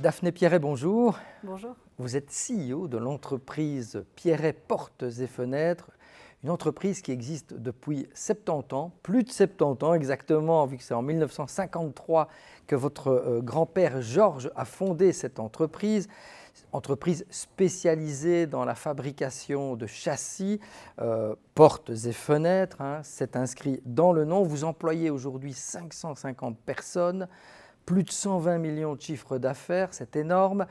Daphné Pierret, bonjour. Bonjour. Vous êtes CEO de l'entreprise Pierret Portes et Fenêtres, une entreprise qui existe depuis 70 ans, plus de 70 ans exactement, vu que c'est en 1953 que votre grand-père Georges a fondé cette entreprise spécialisée dans la fabrication de châssis, portes et fenêtres, c'est inscrit dans le nom. Vous employez aujourd'hui 550 personnes, plus de 120 millions de chiffres d'affaires, c'est énorme.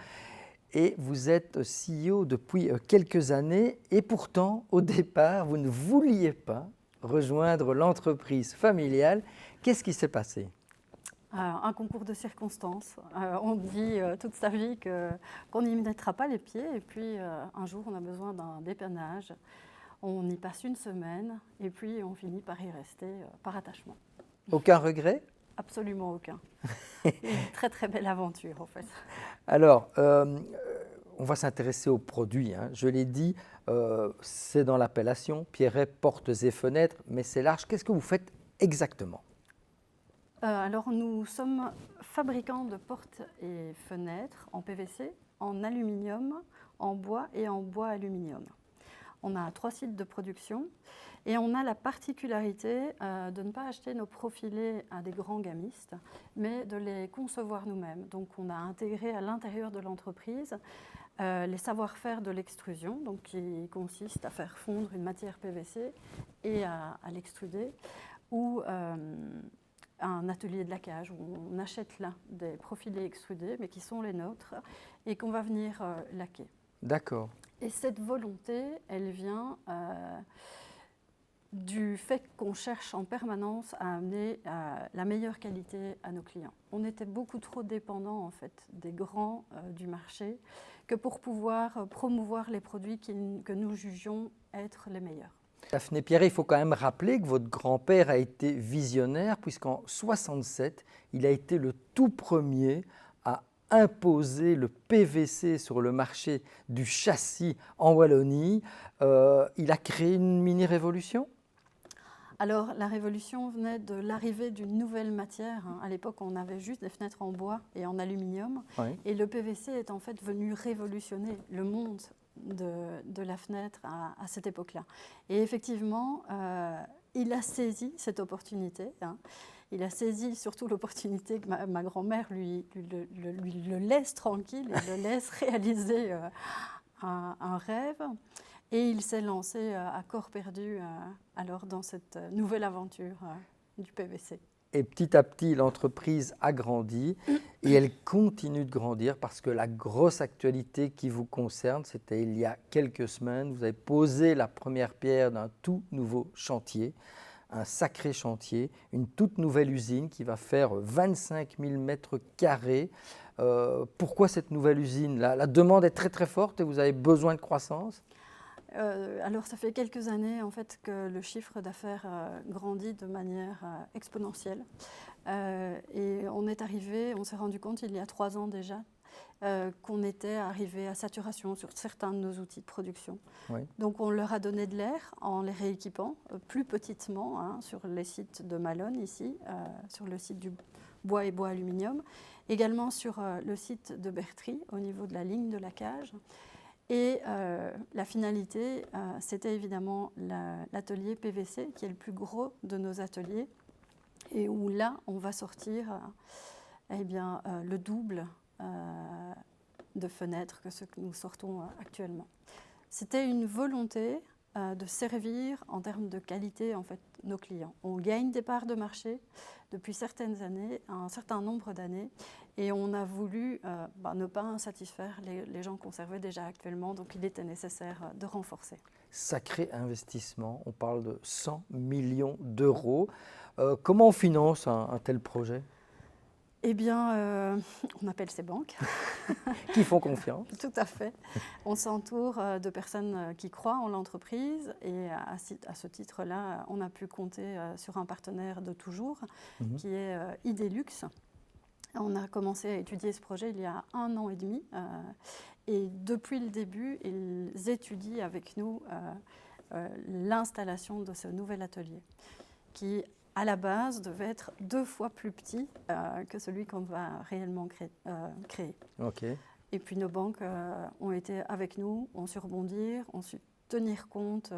Et vous êtes CEO depuis quelques années et pourtant, au départ, vous ne vouliez pas rejoindre l'entreprise familiale. Qu'est-ce qui s'est passé ? Un concours de circonstances. On dit toute sa vie qu'on n'y mettra pas les pieds et puis un jour on a besoin d'un dépannage. On y passe une semaine et puis on finit par y rester par attachement. Aucun regret ? Absolument aucun. Une très très belle aventure en fait. Alors, on va s'intéresser aux produits. Je l'ai dit, c'est dans l'appellation Pierret Portes et Fenêtres, mais c'est large. Qu'est-ce que vous faites exactement ? Alors nous sommes fabricants de portes et fenêtres en PVC, en aluminium, en bois et en bois aluminium. On a 3 sites de production et on a la particularité de ne pas acheter nos profilés à des grands gamistes, mais de les concevoir nous-mêmes. Donc on a intégré à l'intérieur de l'entreprise les savoir-faire de l'extrusion, donc qui consiste à faire fondre une matière PVC et à l'extruder, ou un atelier de laquage où on achète là des profilés extrudés, mais qui sont les nôtres, et qu'on va venir laquer. D'accord. Et cette volonté, elle vient du fait qu'on cherche en permanence à amener la meilleure qualité à nos clients. On était beaucoup trop dépendants en fait des grands du marché que pour pouvoir promouvoir les produits que nous jugions être les meilleurs. Daphné Pierret, il faut quand même rappeler que votre grand-père a été visionnaire puisqu'en 1967, il a été le tout premier à imposer le PVC sur le marché du châssis en Wallonie. Il a créé une mini-révolution ? Alors, la révolution venait de l'arrivée d'une nouvelle matière. À l'époque, on avait juste des fenêtres en bois et en aluminium. Oui. Et le PVC est en fait venu révolutionner le monde de la fenêtre à cette époque-là. Et effectivement, il a saisi cette opportunité. Il a saisi surtout l'opportunité que ma grand-mère lui le laisse tranquille et le laisse réaliser un rêve. Et il s'est lancé à corps perdu alors dans cette nouvelle aventure du PVC. Et petit à petit, l'entreprise a grandi et elle continue de grandir parce que la grosse actualité qui vous concerne, c'était il y a quelques semaines, vous avez posé la première pierre d'un tout nouveau chantier, un sacré chantier, une toute nouvelle usine qui va faire 25 000 mètres carrés. Pourquoi cette nouvelle usine ? La demande est très très forte et vous avez besoin de croissance ? Alors ça fait quelques années en fait que le chiffre d'affaires grandit de manière exponentielle et on s'est rendu compte il y a 3 ans déjà qu'on était arrivé à saturation sur certains de nos outils de production. Oui. Donc on leur a donné de l'air en les rééquipant plus petitement sur les sites de Malone ici, sur le site du bois et bois aluminium, également sur le site de Bertry au niveau de la ligne de laquage. Et la finalité, c'était évidemment l'atelier PVC, qui est le plus gros de nos ateliers, et où là, on va sortir le double de fenêtres que ce que nous sortons actuellement. C'était une volonté de servir en termes de qualité en fait, nos clients. On gagne des parts de marché depuis certaines années, un certain nombre d'années, et on a voulu ne pas satisfaire les gens qu'on servait déjà actuellement, donc il était nécessaire de renforcer. Sacré investissement, on parle de 100 millions d'euros. Comment on finance un tel projet ? Eh bien, on appelle ces banques. Qui font confiance. Tout à fait. On s'entoure de personnes qui croient en l'entreprise et à ce titre-là, on a pu compter sur un partenaire de toujours qui est Idelux. On a commencé à étudier ce projet il y a 1 an et demi et depuis le début, ils étudient avec nous l'installation de ce nouvel atelier qui à la base, devait être 2 fois plus petit que celui qu'on va réellement créer. Ok. Et puis nos banques ont été avec nous, ont su rebondir, ont su tenir compte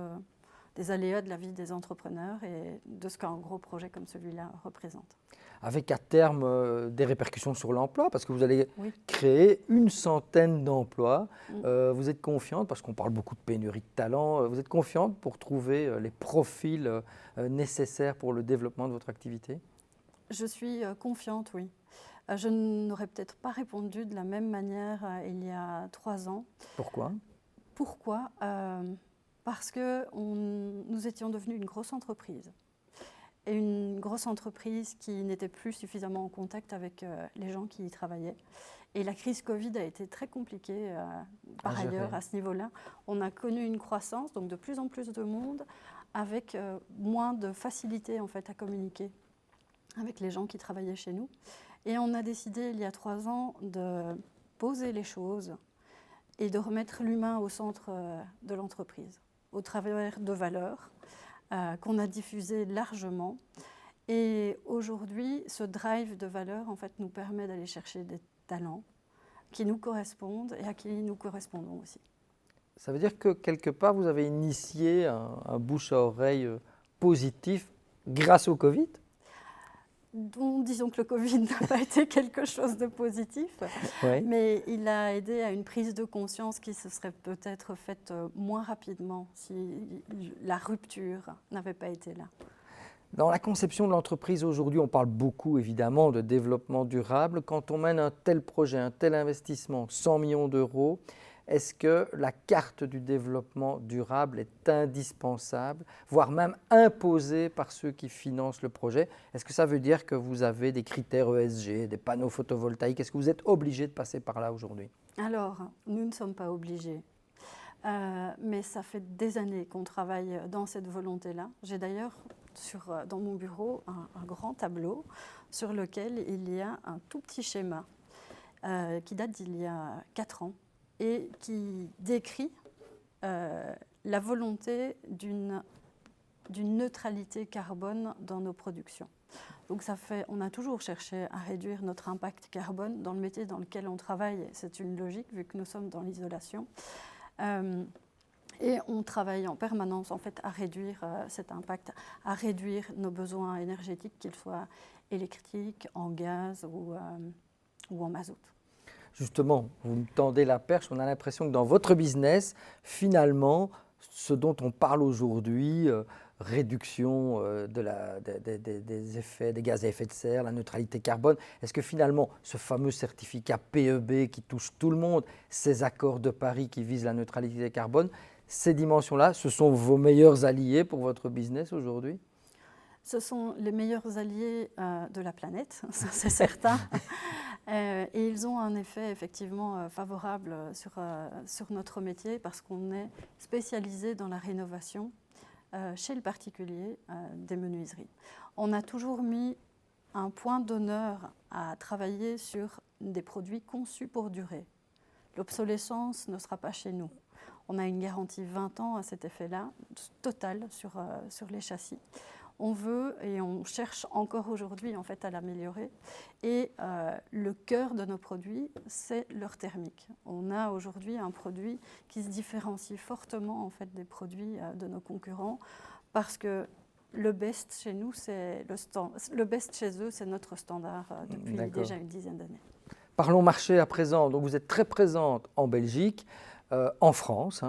des aléas de la vie des entrepreneurs et de ce qu'un gros projet comme celui-là représente. Avec à terme des répercussions sur l'emploi, parce que vous allez Oui. créer 100 d'emplois. Mm. Vous êtes confiante, parce qu'on parle beaucoup de pénurie de talents, vous êtes confiante pour trouver les profils nécessaires pour le développement de votre activité? Je suis confiante, oui. Je n'aurais peut-être pas répondu de la même manière il y a 3 ans. Pourquoi? Pourquoi? Parce que nous étions devenus une grosse entreprise. Et une grosse entreprise qui n'était plus suffisamment en contact avec les gens qui y travaillaient. Et la crise Covid a été très compliquée par ailleurs à ce niveau-là. On a connu une croissance, donc de plus en plus de monde, avec moins de facilité en fait, à communiquer avec les gens qui travaillaient chez nous. Et on a décidé il y a 3 ans de poser les choses et de remettre l'humain au centre de l'entreprise, au travers de valeurs qu'on a diffusées largement. Et aujourd'hui, ce drive de valeurs en fait, nous permet d'aller chercher des talents qui nous correspondent et à qui nous correspondons aussi. Ça veut dire que quelque part, vous avez initié un bouche à oreille positif grâce au Covid? Disons que le Covid n'a pas été quelque chose de positif, Oui. mais il a aidé à une prise de conscience qui se serait peut-être faite moins rapidement si la rupture n'avait pas été là. Dans la conception de l'entreprise aujourd'hui, on parle beaucoup évidemment de développement durable. Quand on mène un tel projet, un tel investissement, 100 millions d'euros, est-ce que la carte du développement durable est indispensable, voire même imposée par ceux qui financent le projet? Est-ce que ça veut dire que vous avez des critères ESG, des panneaux photovoltaïques? Est-ce que vous êtes obligé de passer par là aujourd'hui? Alors, nous ne sommes pas obligés, mais ça fait des années qu'on travaille dans cette volonté-là. J'ai d'ailleurs dans mon bureau un grand tableau sur lequel il y a un tout petit schéma qui date d'il y a 4 ans. Et qui décrit la volonté d'une neutralité carbone dans nos productions. Donc on a toujours cherché à réduire notre impact carbone dans le métier dans lequel on travaille. C'est une logique vu que nous sommes dans l'isolation. Et on travaille en permanence en fait, à réduire cet impact, à réduire nos besoins énergétiques, qu'ils soient électriques, en gaz ou en mazout. Justement, vous me tendez la perche, on a l'impression que dans votre business, finalement, ce dont on parle aujourd'hui, réduction des effets, des gaz à effet de serre, la neutralité carbone, est-ce que finalement, ce fameux certificat PEB qui touche tout le monde, ces accords de Paris qui visent la neutralité carbone, ces dimensions-là, ce sont vos meilleurs alliés pour votre business aujourd'hui? Ce sont les meilleurs alliés de la planète, ça c'est certain. Et ils ont un effet effectivement favorable sur notre métier parce qu'on est spécialisé dans la rénovation chez le particulier des menuiseries. On a toujours mis un point d'honneur à travailler sur des produits conçus pour durer. L'obsolescence ne sera pas chez nous. On a une garantie 20 ans à cet effet-là, totale sur les châssis. On veut et on cherche encore aujourd'hui en fait, à l'améliorer. Et le cœur de nos produits, c'est leur thermique. On a aujourd'hui un produit qui se différencie fortement en fait, des produits de nos concurrents parce que le best chez nous, le best chez eux, c'est notre standard depuis déjà une dizaine d'années. Parlons marché à présent. Donc vous êtes très présente en Belgique, en France,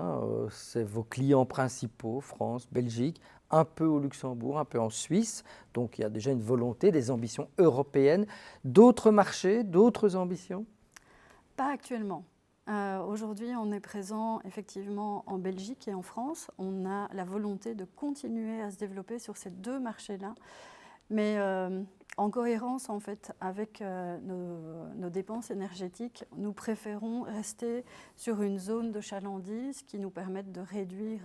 c'est vos clients principaux, France, Belgique, un peu au Luxembourg, un peu en Suisse. Donc il y a déjà une volonté, des ambitions européennes. D'autres marchés, d'autres ambitions? Pas actuellement. Aujourd'hui, on est présent effectivement en Belgique et en France. On a la volonté de continuer à se développer sur ces 2 marchés-là. Mais en cohérence en fait, avec nos dépenses énergétiques, nous préférons rester sur une zone de chalandise qui nous permette de réduire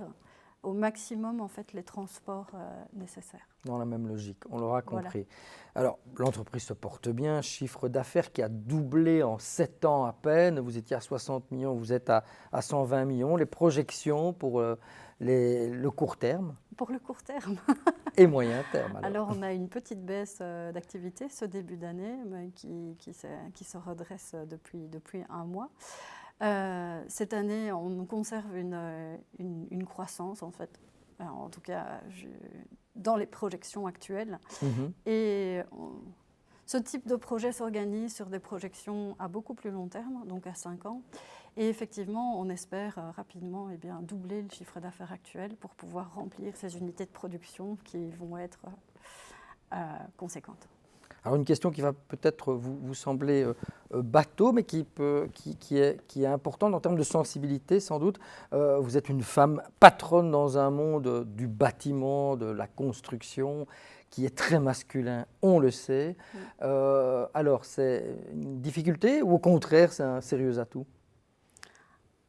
au maximum en fait, les transports nécessaires. Dans la même logique, on l'aura Voilà. compris. Alors, l'entreprise se porte bien, chiffre d'affaires qui a doublé en 7 ans à peine. Vous étiez à 60 millions, vous êtes à 120 millions. Les projections pour le court terme Pour le court terme, et moyen terme. alors on a une petite baisse d'activité ce début d'année mais qui se redresse depuis un mois. Cette année, on conserve une croissance en fait, en tout cas dans les projections actuelles. Et ce type de projet s'organise sur des projections à beaucoup plus long terme, donc à 5 ans. Et effectivement, on espère rapidement doubler le chiffre d'affaires actuel pour pouvoir remplir ces unités de production qui vont être conséquentes. Alors une question qui va peut-être vous sembler bateau, mais qui est importante en termes de sensibilité sans doute. Vous êtes une femme patronne dans un monde du bâtiment, de la construction, qui est très masculin, on le sait. Alors c'est une difficulté ou au contraire c'est un sérieux atout ?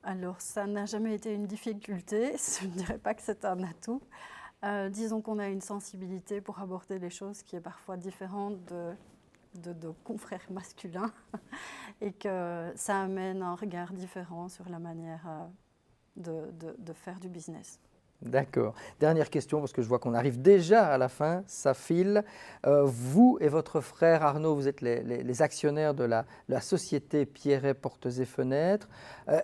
Alors ça n'a jamais été une difficulté, je ne dirais pas que c'est un atout. Disons qu'on a une sensibilité pour aborder les choses qui est parfois différente de confrères masculins et que ça amène un regard différent sur la manière de faire du business. D'accord. Dernière question, parce que je vois qu'on arrive déjà à la fin, ça file. Vous et votre frère Arnaud, vous êtes les actionnaires de la société Pierret Portes et Fenêtres.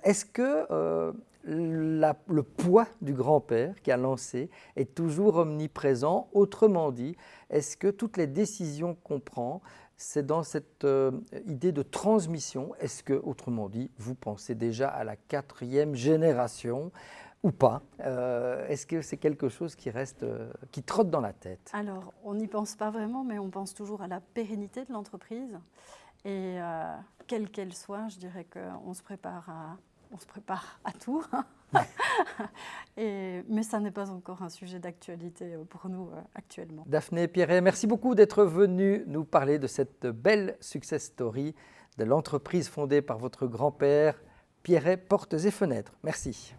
Est-ce que le poids du grand-père qui a lancé est toujours omniprésent? Autrement dit, est-ce que toutes les décisions qu'on prend, c'est dans cette idée de transmission? Est-ce que, autrement dit, vous pensez déjà à la 4e génération ou pas? Est-ce que c'est quelque chose qui reste, qui trotte dans la tête? Alors, on n'y pense pas vraiment, mais on pense toujours à la pérennité de l'entreprise. Et quelle qu'elle soit, je dirais qu'on se prépare à tout. Mais ça n'est pas encore un sujet d'actualité pour nous actuellement. Daphné Pierret, merci beaucoup d'être venue nous parler de cette belle success story de l'entreprise fondée par votre grand-père, Pierret Portes et Fenêtres. Merci.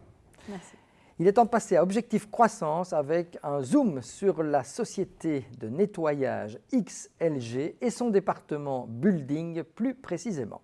Merci. Il est temps de passer à Objectif Croissance avec un zoom sur la société de nettoyage XLG et son département Building plus précisément.